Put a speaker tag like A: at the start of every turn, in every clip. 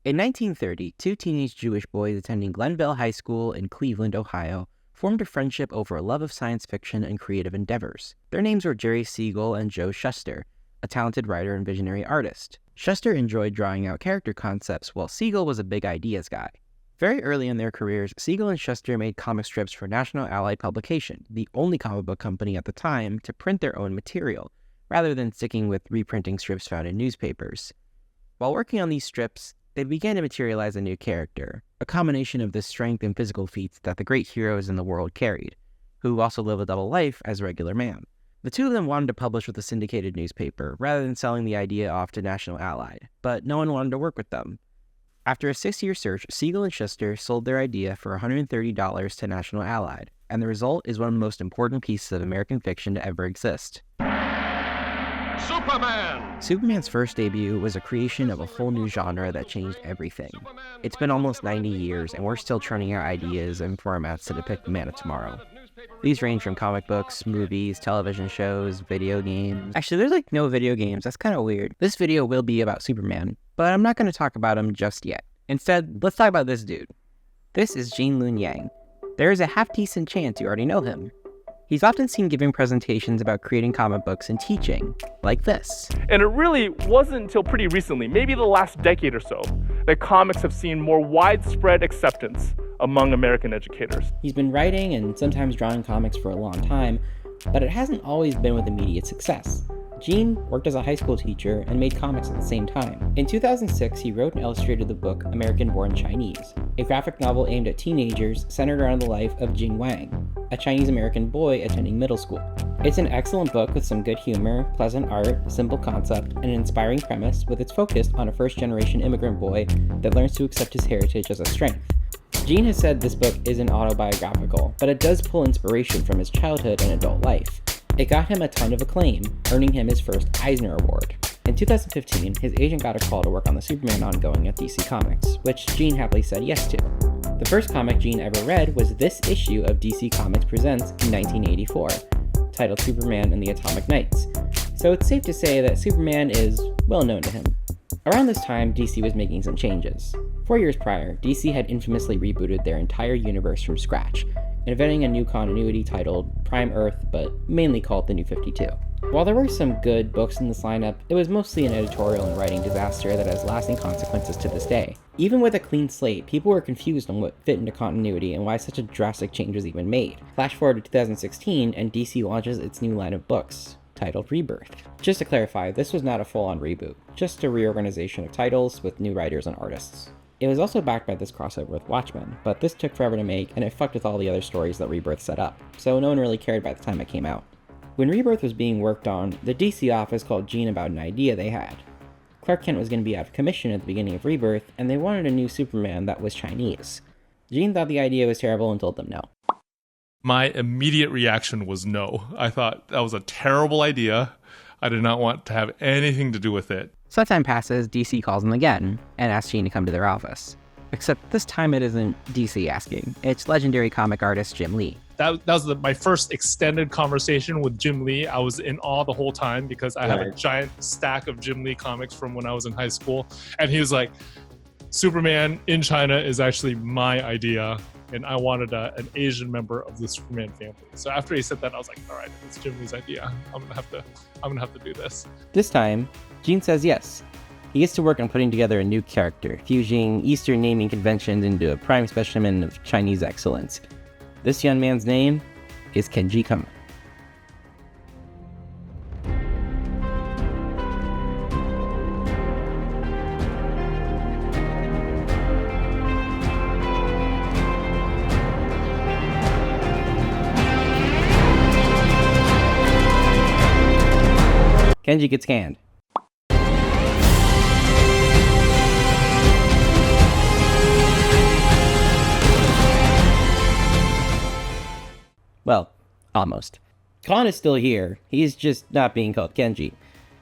A: In 1930, two teenage Jewish boys attending Glenville High School in Cleveland, Ohio, formed a friendship over a love of science fiction and creative endeavors. Their names were Jerry Siegel and Joe Shuster, a talented writer and visionary artist. Shuster enjoyed drawing out character concepts, while Siegel was a big ideas guy. Very early in their careers, Siegel and Shuster made comic strips for National Allied Publication, the only comic book company at the time to print their own material, rather than sticking with reprinting strips found in newspapers. While working on these strips, they began to materialize a new character, a combination of the strength and physical feats that the great heroes in the world carried, who also live a double life as a regular man. The two of them wanted to publish with a syndicated newspaper, rather than selling the idea off to National Allied, but no one wanted to work with them. After a 6-year search, Siegel and Shuster sold their idea for $130 to National Allied, and the result is one of the most important pieces of American fiction to ever exist.
B: Superman!
A: Superman's first debut was a creation of a whole new genre that changed everything. It's been almost 90 years, and we're still churning out ideas and formats to depict the man of tomorrow. These range from comic books, movies, television shows, video games. Actually, there's no video games. That's kind of weird. This video will be about Superman, but I'm not going to talk about him just yet. Instead, let's talk about this dude. This is Gene Luen Yang. There is a half-decent chance you already know him. He's often seen giving presentations about creating comic books and teaching, like this.
C: And it really wasn't until pretty recently, maybe the last decade or so, that comics have seen more widespread acceptance among American educators.
A: He's been writing and sometimes drawing comics for a long time, but it hasn't always been with immediate success. Gene worked as a high school teacher and made comics at the same time. In 2006, he wrote and illustrated the book American-Born Chinese, a graphic novel aimed at teenagers centered around the life of Jing Wang, a Chinese-American boy attending middle school. It's an excellent book with some good humor, pleasant art, simple concept, and an inspiring premise with its focus on a first-generation immigrant boy that learns to accept his heritage as a strength. Gene has said this book isn't autobiographical, but it does pull inspiration from his childhood and adult life. It got him a ton of acclaim, earning him his first Eisner Award. In 2015, his agent got a call to work on the Superman ongoing at DC Comics, which Gene happily said yes to. The first comic Gene ever read was this issue of DC Comics Presents in 1984, titled Superman and the Atomic Knights, so it's safe to say that Superman is well known to him. Around this time, DC was making some changes. 4 years prior, DC had infamously rebooted their entire universe from scratch, inventing a new continuity titled Prime Earth, but mainly called the New 52. While there were some good books in this lineup, it was mostly an editorial and writing disaster that has lasting consequences to this day. Even with a clean slate, people were confused on what fit into continuity and why such a drastic change was even made. Flash forward to 2016, and DC launches its new line of books, titled Rebirth. Just to clarify, this was not a full-on reboot, just a reorganization of titles with new writers and artists. It was also backed by this crossover with Watchmen, but this took forever to make, and it fucked with all the other stories that Rebirth set up, so no one really cared by the time it came out. When Rebirth was being worked on, the DC office called Gene about an idea they had. Clark Kent was going to be out of commission at the beginning of Rebirth, and they wanted a new Superman that was Chinese. Gene thought the idea was terrible and told them no.
D: My immediate reaction was no. I thought that was a terrible idea. I did not want to have anything to do with it.
A: Some time passes, DC calls him again, and asks Gene to come to their office. Except this time it isn't DC asking, it's legendary comic artist Jim Lee.
D: That was my first extended conversation with Jim Lee. I was in awe the whole time because I have a giant stack of Jim Lee comics from when I was in high school. And he was like, Superman in China is actually my idea. And I wanted an Asian member of the Superman family. So after he said that, I was like, all right, it's Jim Lee's idea. I'm gonna have to do this.
A: This time, Gene says yes. He gets to work on putting together a new character, fusing Eastern naming conventions into a prime specimen of Chinese excellence. This young man's name is Kenji Kama. Kenji gets canned. Well, almost. Khan is still here, he's just not being called Kenji.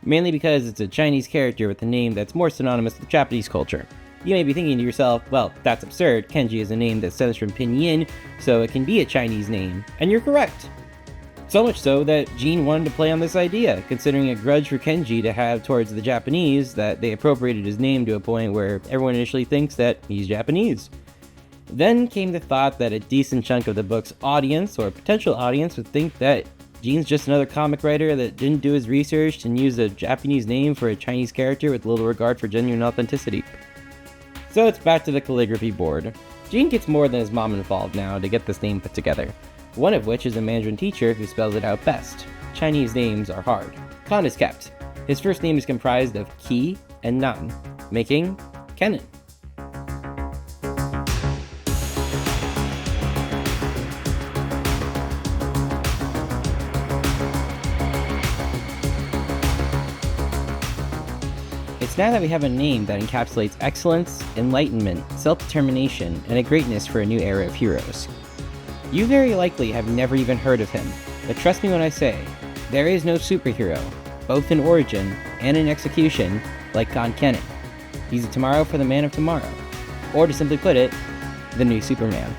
A: Mainly because it's a Chinese character with a name that's more synonymous with Japanese culture. You may be thinking to yourself, well, that's absurd, Kenji is a name that stems from Pinyin, so it can be a Chinese name, and you're correct. So much so that Gene wanted to play on this idea, considering a grudge for Kenji to have towards the Japanese that they appropriated his name to a point where everyone initially thinks that he's Japanese. Then came the thought that a decent chunk of the book's audience, or potential audience, would think that Gene's just another comic writer that didn't do his research and used a Japanese name for a Chinese character with little regard for genuine authenticity. So it's back to the calligraphy board. Gene gets more than his mom involved now to get this name put together, one of which is a Mandarin teacher who spells it out best. Chinese names are hard. Con is kept. His first name is comprised of Qi and Nan, making Kenan. It's now that we have a name that encapsulates excellence, enlightenment, self-determination, and a greatness for a new era of heroes. You very likely have never even heard of him, but trust me when I say, there is no superhero, both in origin and in execution, like Khan Kenan. He's a tomorrow for the man of tomorrow, or to simply put it, the new Superman.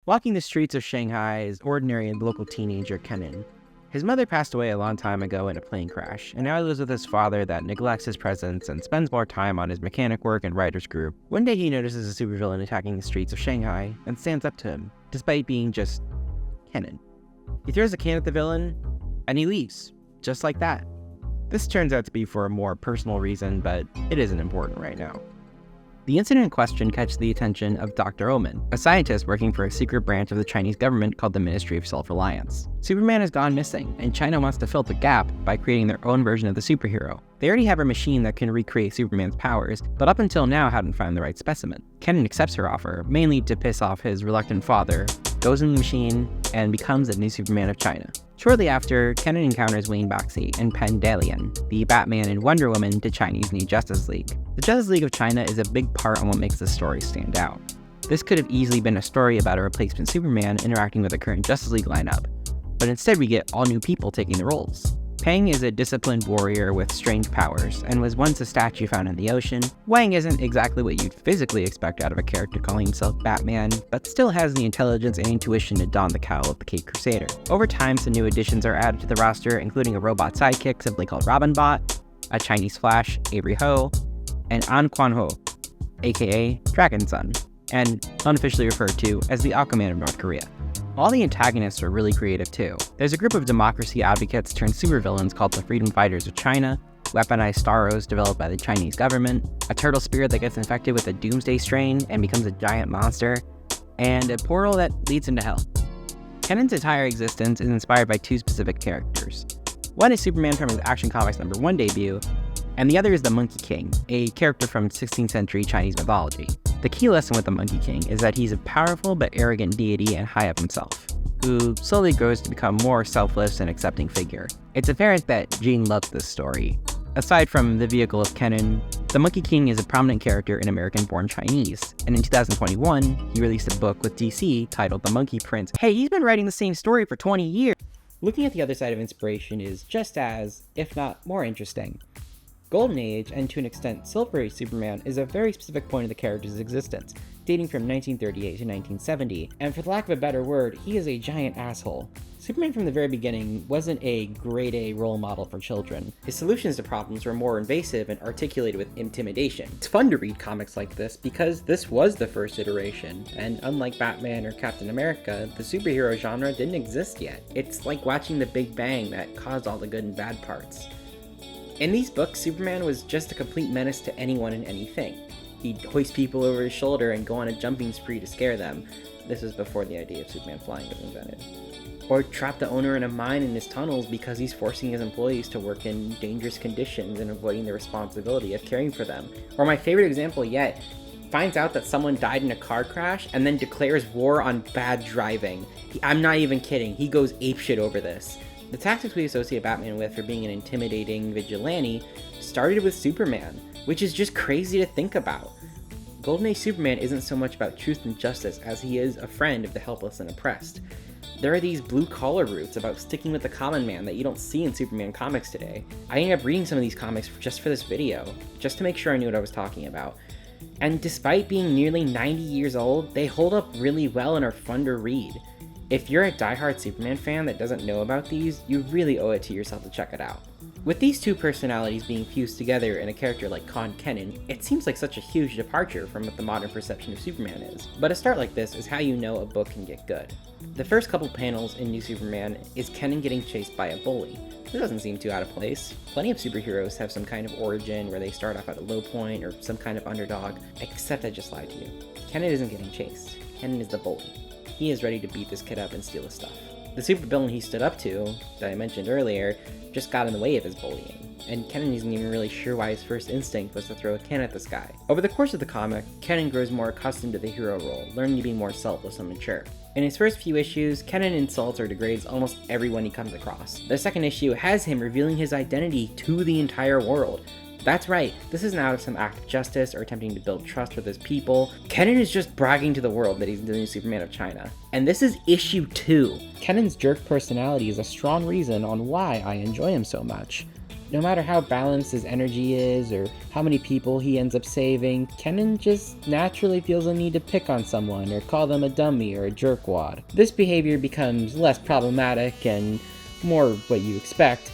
A: Walking the streets of Shanghai is ordinary and local teenager Kenan. His mother passed away a long time ago in a plane crash, and now he lives with his father that neglects his presence and spends more time on his mechanic work and writer's group. One day he notices a supervillain attacking the streets of Shanghai and stands up to him, despite being just Kenan. He throws a can at the villain, and he leaves, just like that. This turns out to be for a more personal reason, but it isn't important right now. The incident in question catches the attention of Dr. Omen, a scientist working for a secret branch of the Chinese government called the Ministry of Self-Reliance. Superman has gone missing, and China wants to fill the gap by creating their own version of the superhero. They already have a machine that can recreate Superman's powers, but up until now hadn't found the right specimen. Kenan accepts her offer, mainly to piss off his reluctant father, goes in the machine, and becomes the new Superman of China. Shortly after, Kenan encounters Wayne Baxi and Penn Dalian, the Batman and Wonder Woman to Chinese New Justice League. The Justice League of China is a big part on what makes this story stand out. This could have easily been a story about a replacement Superman interacting with the current Justice League lineup, but instead we get all new people taking the roles. Peng is a disciplined warrior with strange powers, and was once a statue found in the ocean. Wang isn't exactly what you'd physically expect out of a character calling himself Batman, but still has the intelligence and intuition to don the cowl of the Caped Crusader. Over time, some new additions are added to the roster, including a robot sidekick simply called Robinbot, a Chinese Flash, Avery Ho, and An Quan-ho, aka Dragon Son, and unofficially referred to as the Aquaman of North Korea. All the antagonists are really creative too. There's a group of democracy advocates turned supervillains called the Freedom Fighters of China, weaponized Starros developed by the Chinese government, a turtle spirit that gets infected with a doomsday strain and becomes a giant monster, and a portal that leads into hell. Kenan's entire existence is inspired by two specific characters. One is Superman from his Action Comics #1 debut, and the other is the Monkey King, a character from 16th century Chinese mythology. The key lesson with the Monkey King is that he's a powerful but arrogant deity and high of himself, who slowly grows to become more selfless and accepting figure. It's apparent that Gene loves this story. Aside from the vehicle of Kenan, the Monkey King is a prominent character in American-born Chinese, and in 2021, he released a book with DC titled The Monkey Prince. Hey, he's been writing the same story for 20 years! Looking at the other side of inspiration is just as, if not more interesting. Golden Age, and to an extent Silver Age Superman, is a very specific point of the character's existence, dating from 1938 to 1970, and for the lack of a better word, he is a giant asshole. Superman from the very beginning wasn't a grade A role model for children. His solutions to problems were more invasive and articulated with intimidation. It's fun to read comics like this because this was the first iteration, and unlike Batman or Captain America, the superhero genre didn't exist yet. It's like watching the Big Bang that caused all the good and bad parts. In these books, Superman was just a complete menace to anyone and anything. He'd hoist people over his shoulder and go on a jumping spree to scare them. This was before the idea of Superman flying was invented. Or trap the owner in a mine in his tunnels because he's forcing his employees to work in dangerous conditions and avoiding the responsibility of caring for them. Or my favorite example yet, finds out that someone died in a car crash and then declares war on bad driving. I'm not even kidding, he goes apeshit over this. The tactics we associate Batman with for being an intimidating vigilante started with Superman, which is just crazy to think about. Golden Age Superman isn't so much about truth and justice as he is a friend of the helpless and oppressed. There are these blue-collar roots about sticking with the common man that you don't see in Superman comics today. I ended up reading some of these comics just for this video, just to make sure I knew what I was talking about. And despite being nearly 90 years old, they hold up really well and are fun to read. If you're a diehard Superman fan that doesn't know about these, you really owe it to yourself to check it out. With these two personalities being fused together in a character like Khan Kenan, it seems like such a huge departure from what the modern perception of Superman is. But a start like this is how you know a book can get good. The first couple panels in New Superman is Kenan getting chased by a bully. This doesn't seem too out of place. Plenty of superheroes have some kind of origin where they start off at a low point or some kind of underdog, except I just lied to you. Kenan isn't getting chased. Kenan is the bully. He is ready to beat this kid up and steal his stuff. The supervillain he stood up to, that I mentioned earlier, just got in the way of his bullying, and Kenan isn't even really sure why his first instinct was to throw a can at this guy. Over the course of the comic, Kenan grows more accustomed to the hero role, learning to be more selfless and mature. In his first few issues, Kenan insults or degrades almost everyone he comes across. The second issue has him revealing his identity to the entire world. That's right, this isn't out of some act of justice or attempting to build trust with his people. Kenan is just bragging to the world that he's the new Superman of China. And this is issue 2. Kenan's jerk personality is a strong reason on why I enjoy him so much. No matter how balanced his energy is or how many people he ends up saving, Kenan just naturally feels a need to pick on someone or call them a dummy or a jerkwad. This behavior becomes less problematic and more what you expect,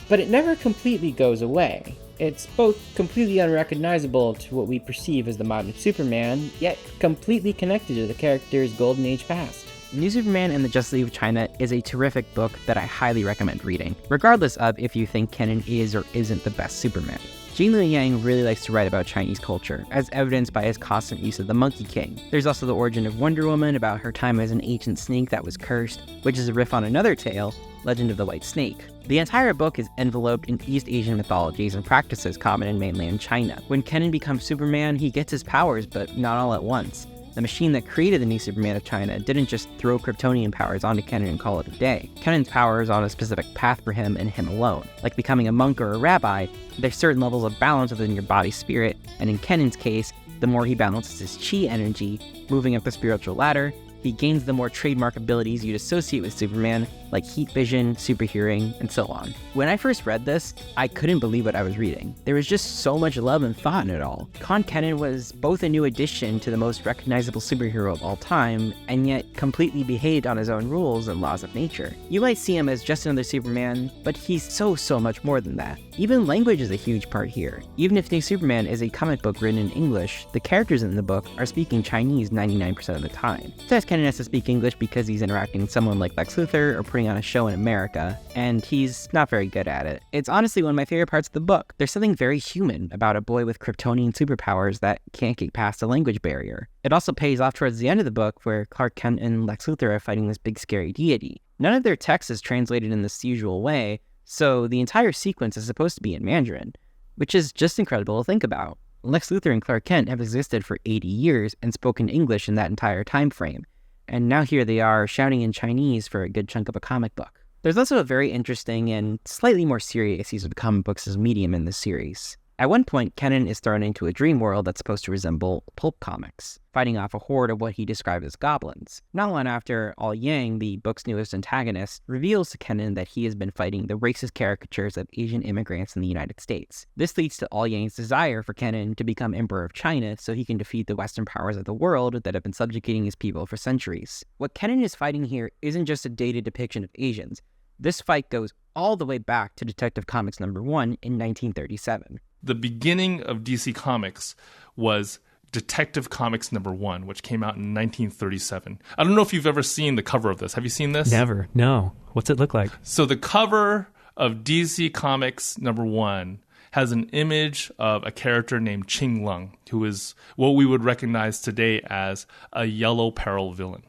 A: but it never completely goes away. It's both completely unrecognizable to what we perceive as the modern Superman, yet completely connected to the character's Golden Age past. New Superman and the Justice League of China is a terrific book that I highly recommend reading, regardless of if you think Kenan is or isn't the best Superman. Gene Luen Yang really likes to write about Chinese culture, as evidenced by his constant use of the Monkey King. There's also the origin of Wonder Woman, about her time as an ancient snake that was cursed, which is a riff on another tale, Legend of the White Snake. The entire book is enveloped in East Asian mythologies and practices common in mainland China. When Kenan becomes Superman, he gets his powers, but not all at once. The machine that created the new Superman of China didn't just throw Kryptonian powers onto Kenan and call it a day. Kenan's power is on a specific path for him and him alone. Like becoming a monk or a rabbi, there's certain levels of balance within your body spirit, and in Kenan's case, the more he balances his chi energy, moving up the spiritual ladder, he gains the more trademark abilities you'd associate with Superman, like heat vision, super hearing, and so on. When I first read this, I couldn't believe what I was reading. There was just so much love and thought in it all. Khan Kenan was both a new addition to the most recognizable superhero of all time, and yet completely behaved on his own rules and laws of nature. You might see him as just another Superman, but he's so much more than that. Even language is a huge part here. Even if New Superman is a comic book written in English, the characters in the book are speaking Chinese 99% of the time. Thus, Kenan has to speak English because he's interacting with someone like Lex Luthor or putting on a show in America, and he's not very good at it. It's honestly one of my favorite parts of the book. There's something very human about a boy with Kryptonian superpowers that can't get past a language barrier. It also pays off towards the end of the book where Clark Kent and Lex Luthor are fighting this big scary deity. None of their text is translated in this usual way, so the entire sequence is supposed to be in Mandarin, which is just incredible to think about. Lex Luthor and Clark Kent have existed for 80 years and spoken English in that entire time frame. And now here they are shouting in Chinese for a good chunk of a comic book. There's also a very interesting and slightly more serious use of comic books as a medium in this series. At one point, Kenan is thrown into a dream world that's supposed to resemble pulp comics, fighting off a horde of what he described as goblins. Not long after, All Yang, the book's newest antagonist, reveals to Kenan that he has been fighting the racist caricatures of Asian immigrants in the United States. This leads to All Yang's desire for Kenan to become Emperor of China so he can defeat the Western powers of the world that have been subjugating his people for centuries. What Kenan is fighting here isn't just a dated depiction of Asians. This fight goes all the way back to Detective Comics #1 in 1937.
C: The beginning of DC Comics was Detective Comics #1, which came out in 1937. I don't know if you've ever seen the cover of this. Have you seen this?
B: Never. No. What's it look like?
C: So the cover of DC Comics #1 has an image of a character named Qing Lung, who is what we would recognize today as a Yellow Peril villain.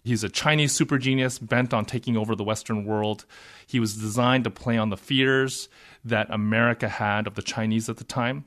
C: He's a Chinese super genius bent on taking over the Western world. He was designed to play on the fears that America had of the Chinese at the time.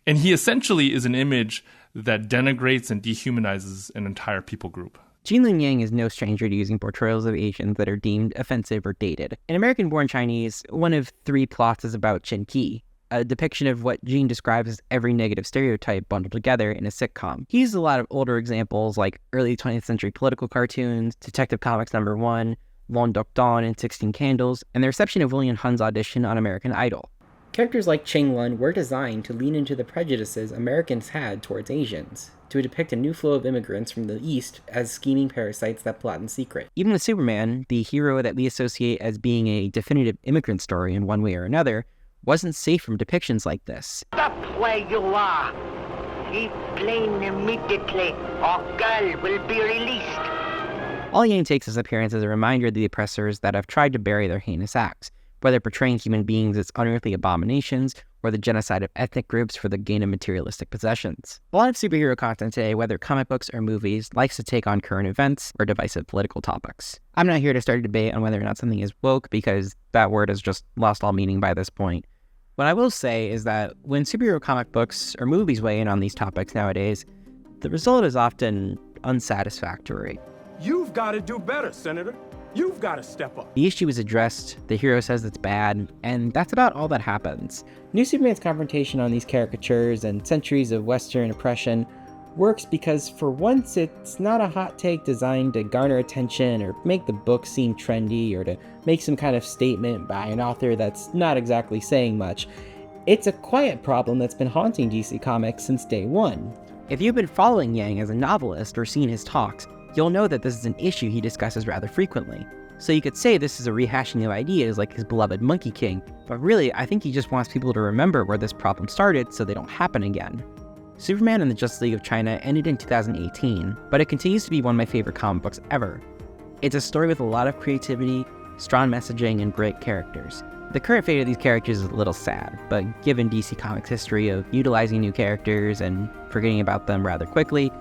C: And he essentially is an image that denigrates and dehumanizes an entire people group.
A: Gene Luen Yang is no stranger to using portrayals of Asians that are deemed offensive or dated. In American-born Chinese, one of 3 plots is about Chen Qi. a depiction of what Gene describes as every negative stereotype bundled together in a sitcom. He used a lot of older examples like early 20th century political cartoons, Detective Comics #1, Long Duck Dawn, and 16 Candles, and the reception of William Hun's audition on American Idol. Characters like Ching Lun were designed to lean into the prejudices Americans had towards Asians, to depict a new flow of immigrants from the East as scheming parasites that plot in secret. Even with Superman, the hero that we associate as being a definitive immigrant story in one way or another, wasn't safe from depictions like this.
E: Stop where you are. Keep playing immediately, or girl will be released.
A: All Yang takes his appearance as a reminder of the oppressors that have tried to bury their heinous acts, whether portraying human beings as unearthly abominations or the genocide of ethnic groups for the gain of materialistic possessions. A lot of superhero content today, whether comic books or movies, likes to take on current events or divisive political topics. I'm not here to start a debate on whether or not something is woke, because that word has just lost all meaning by this point. What I will say is that when superhero comic books or movies weigh in on these topics nowadays, the result is often unsatisfactory.
F: You've got to do better, Senator. You've got to step up.
A: The issue is addressed, the hero says it's bad, and that's about all that happens. New Superman's confrontation on these caricatures and centuries of Western oppression works because for once it's not a hot take designed to garner attention or make the book seem trendy or to make some kind of statement by an author that's not exactly saying much. It's a quiet problem that's been haunting DC Comics since day one. If you've been following Yang as a novelist or seen his talks, you'll know that this is an issue he discusses rather frequently. So you could say this is a rehashing of ideas like his beloved Monkey King, but really I think he just wants people to remember where this problem started so they don't happen again. Superman and the Justice League of China ended in 2018, but it continues to be one of my favorite comic books ever. It's a story with a lot of creativity, strong messaging, and great characters. The current fate of these characters is a little sad, but given DC Comics' history of utilizing new characters and forgetting about them rather quickly,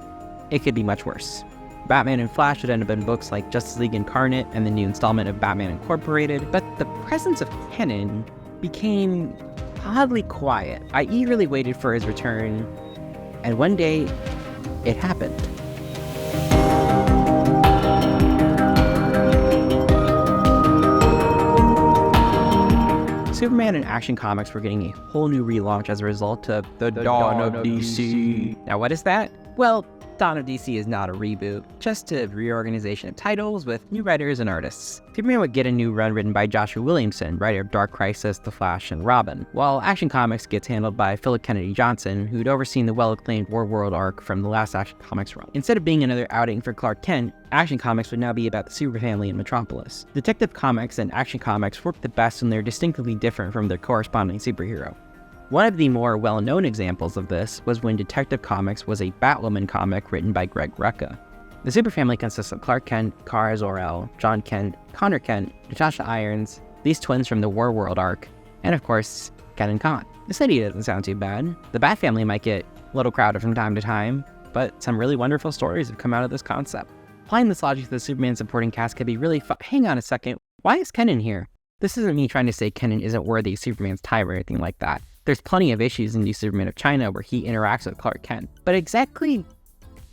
A: it could be much worse. Batman and Flash would end up in books like Justice League Incarnate and the new installment of Batman Incorporated, but the presence of Kenan became oddly quiet. I eagerly waited for his return, and one day, it happened. Superman and Action Comics were getting a whole new relaunch as a result of the Dawn of DC. Now what is that? Well, Dawn of DC is not a reboot, just a reorganization of titles with new writers and artists. Superman would get a new run written by Joshua Williamson, writer of Dark Crisis, The Flash, and Robin, while Action Comics gets handled by Philip Kennedy Johnson, who'd overseen the well-acclaimed War World arc from the last Action Comics run. Instead of being another outing for Clark Kent, Action Comics would now be about the super family in Metropolis. Detective Comics and Action Comics work the best when they're distinctively different from their corresponding superhero. One of the more well-known examples of this was when Detective Comics was a Batwoman comic written by Greg Rucka. The superfamily consists of Clark Kent, Kara Zor-El, John Kent, Connor Kent, Natasha Irons, these twins from the War World arc, and of course, Ken and Con. This idea doesn't sound too bad. The Bat family might get a little crowded from time to time, but some really wonderful stories have come out of this concept. Applying this logic to the Superman supporting cast could be really fun. Hang on a second, why is Kenan here? This isn't me trying to say Kenan isn't worthy of Superman's time or anything like that. There's plenty of issues in the Superman of China where he interacts with Clark Kent. But exactly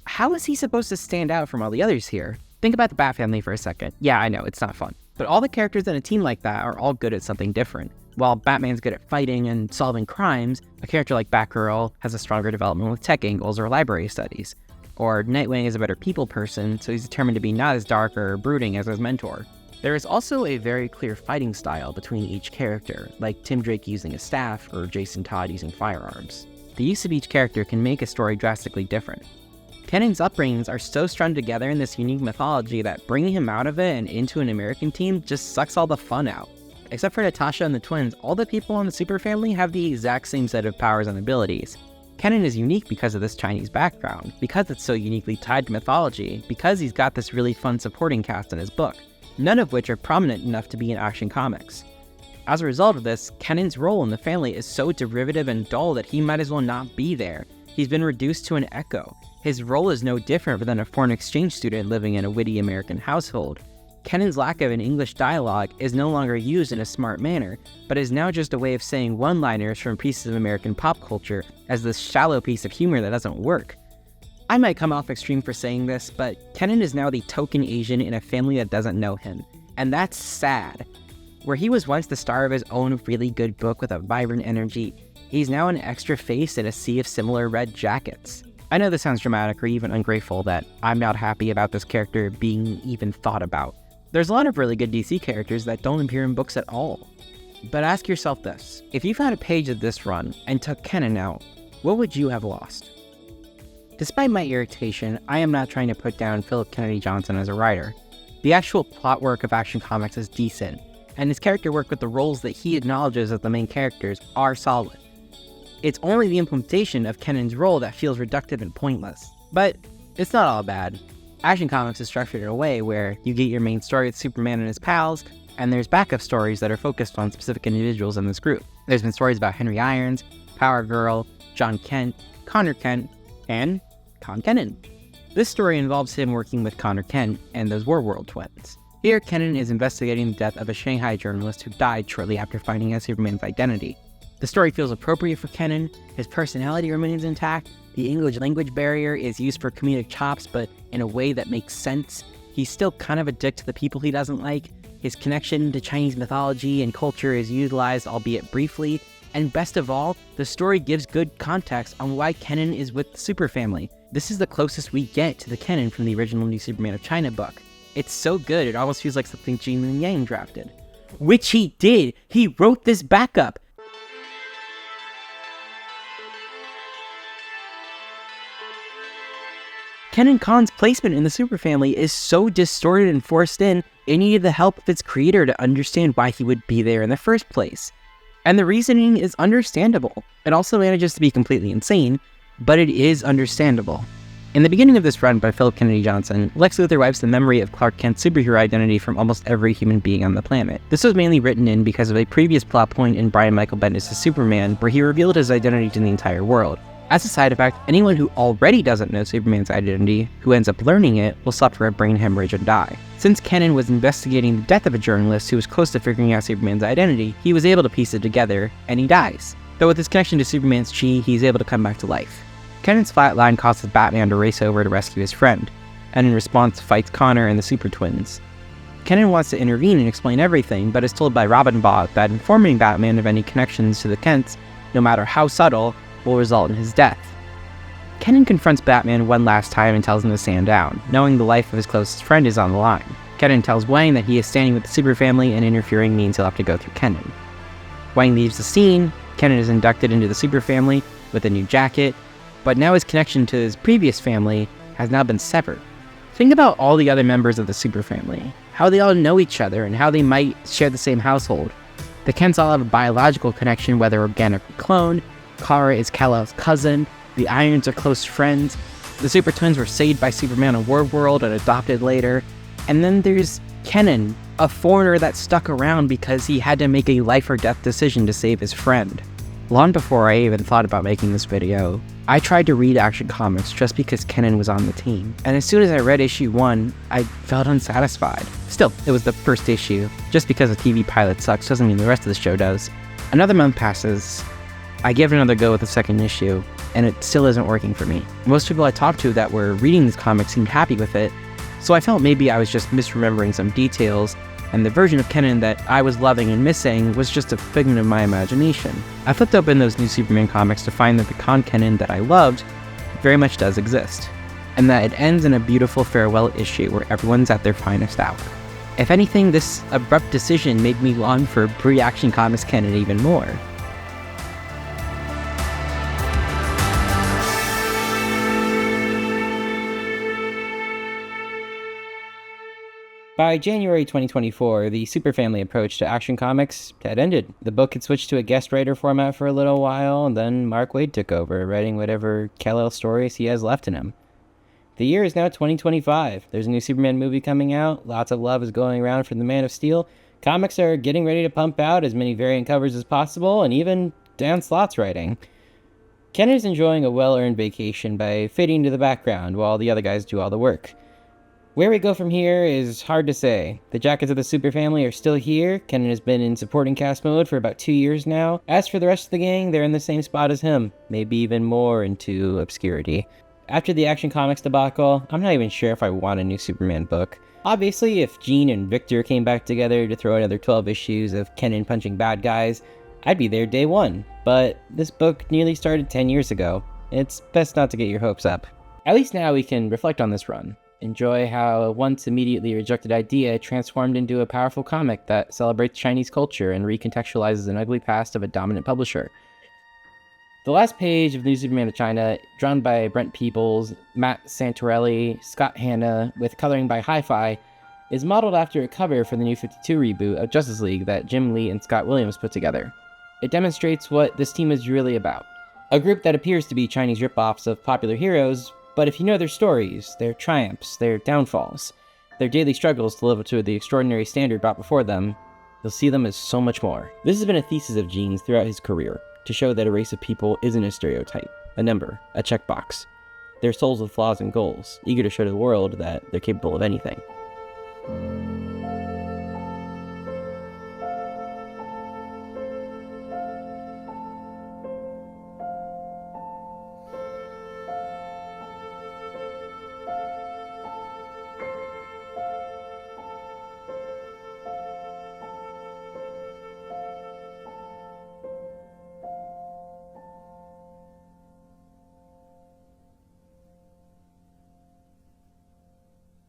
A: how is he supposed to stand out from all the others here? Think about the Bat family for a second. Yeah, I know, it's not fun. But all the characters in a team like that are all good at something different. While Batman's good at fighting and solving crimes, a character like Batgirl has a stronger development with tech angles or library studies. Or Nightwing is a better people person, so he's determined to be not as dark or brooding as his mentor. There is also a very clear fighting style between each character, like Tim Drake using a staff or Jason Todd using firearms. The use of each character can make a story drastically different. Kenan's upbringings are so strung together in this unique mythology that bringing him out of it and into an American team just sucks all the fun out. Except for Natasha and the twins, all the people in the super family have the exact same set of powers and abilities. Kenan is unique because of this Chinese background, because it's so uniquely tied to mythology, because he's got this really fun supporting cast in his book, none of which are prominent enough to be in Action Comics. As a result of this, Kenan's role in the family is so derivative and dull that he might as well not be there. He's been reduced to an echo. His role is no different than a foreign exchange student living in a witty American household. Kenan's lack of an English dialogue is no longer used in a smart manner, but is now just a way of saying one-liners from pieces of American pop culture as this shallow piece of humor that doesn't work. I might come off extreme for saying this, but Kenan is now the token Asian in a family that doesn't know him, and that's sad. Where he was once the star of his own really good book with a vibrant energy, he's now an extra face in a sea of similar red jackets. I know this sounds dramatic or even ungrateful that I'm not happy about this character being even thought about. There's a lot of really good DC characters that don't appear in books at all. But ask yourself this, if you found a page of this run and took Kennen out, what would you have lost? Despite my irritation, I am not trying to put down Philip Kennedy Johnson as a writer. The actual plot work of Action Comics is decent, and his character work with the roles that he acknowledges as the main characters are solid. It's only the implementation of Kennen's role that feels reductive and pointless. But it's not all bad. Action Comics is structured in a way where you get your main story with Superman and his pals, and there's backup stories that are focused on specific individuals in this group. There's been stories about Henry Irons, Power Girl, John Kent, Connor Kent, and Con Kennen. This story involves him working with Connor Kent and those Warworld twins. Here, Kennen is investigating the death of a Shanghai journalist who died shortly after finding out Superman's identity. The story feels appropriate for Kennen, his personality remains intact, the English language barrier is used for comedic chops but in a way that makes sense. He's still kind of a dick to the people he doesn't like, his connection to Chinese mythology and culture is utilized, albeit briefly, and best of all, the story gives good context on why Kennen is with the Super Family. This is the closest we get to the Kennen from the original New Superman of China book. It's so good, it almost feels like something Gene Lin Yang drafted. Which he did! He wrote this backup! Kennen Kahn's placement in the Super Family is so distorted and forced in, it needed the help of its creator to understand why he would be there in the first place. And the reasoning is understandable. It also manages to be completely insane, but it is understandable. In the beginning of this run by Philip Kennedy Johnson, Lex Luthor wipes the memory of Clark Kent's superhero identity from almost every human being on the planet. This was mainly written in because of a previous plot point in Brian Michael Bendis' Superman, where he revealed his identity to the entire world. As a side effect, anyone who already doesn't know Superman's identity, who ends up learning it, will suffer a brain hemorrhage and die. Since Kennen was investigating the death of a journalist who was close to figuring out Superman's identity, he was able to piece it together, and he dies. Though with his connection to Superman's chi, he's able to come back to life. Kennen's flatline causes Batman to race over to rescue his friend, and in response fights Connor and the Super Twins. Kennen wants to intervene and explain everything, but is told by Robin Bot that informing Batman of any connections to the Kents, no matter how subtle, will result in his death. Kennen confronts Batman one last time and tells him to stand down, knowing the life of his closest friend is on the line. Kennen tells Wang that he is standing with the Super Family and interfering means he'll have to go through Kennen. Wang leaves the scene, Kennen is inducted into the Super Family with a new jacket, but now his connection to his previous family has now been severed. Think about all the other members of the Super Family, how they all know each other and how they might share the same household. The Kents all have a biological connection, whether organic or cloned. Kara is Kal-El's cousin, the Irons are close friends, the Super Twins were saved by Superman on World and adopted later, and then there's Kennen, a foreigner that stuck around because he had to make a life or death decision to save his friend. Long before I even thought about making this video, I tried to read Action Comics just because Kennen was on the team, and as soon as I read issue 1, I felt unsatisfied. Still, it was the first issue. Just because a TV pilot sucks doesn't mean the rest of the show does. Another month passes, I give it another go with the second issue, and it still isn't working for me. Most people I talked to that were reading this comic seemed happy with it, so I felt maybe I was just misremembering some details, and the version of Kennen that I was loving and missing was just a figment of my imagination. I flipped open those new Superman comics to find that the Con Kennen that I loved very much does exist, and that it ends in a beautiful farewell issue where everyone's at their finest hour. If anything, this abrupt decision made me long for pre-Action Comics Kennen even more. By January 2024, the Super Family approach to Action Comics had ended. The book had switched to a guest writer format for a little while, and then Mark Waid took over, writing whatever Kal-El stories he has left in him. The year is now 2025. There's a new Superman movie coming out, lots of love is going around for the Man of Steel, comics are getting ready to pump out as many variant covers as possible, and even Dan Slott's writing. Ken is enjoying a well-earned vacation by fading to the background while the other guys do all the work. Where we go from here is hard to say. The Jackets of the Super Family are still here. Kennen has been in supporting cast mode for about 2 years now. As for the rest of the gang, they're in the same spot as him, maybe even more into obscurity. After the Action Comics debacle, I'm not even sure if I want a new Superman book. Obviously, if Gene and Victor came back together to throw another 12 issues of Kennen punching bad guys, I'd be there day one, but this book nearly started 10 years ago. It's best not to get your hopes up. At least now we can reflect on this run, enjoy how a once immediately rejected idea transformed into a powerful comic that celebrates Chinese culture and recontextualizes an ugly past of a dominant publisher. The last page of New Superman of China, drawn by Brent Peebles, Matt Santorelli, Scott Hanna, with coloring by Hi-Fi, is modeled after a cover for the New 52 reboot of Justice League that Jim Lee and Scott Williams put together. It demonstrates what this team is really about. A group that appears to be Chinese ripoffs of popular heroes, but if you know their stories, their triumphs, their downfalls, their daily struggles to live up to the extraordinary standard brought before them, you'll see them as so much more. This has been a thesis of Gene's throughout his career, to show that a race of people isn't a stereotype, a number, a checkbox. They're souls with flaws and goals, eager to show to the world that they're capable of anything.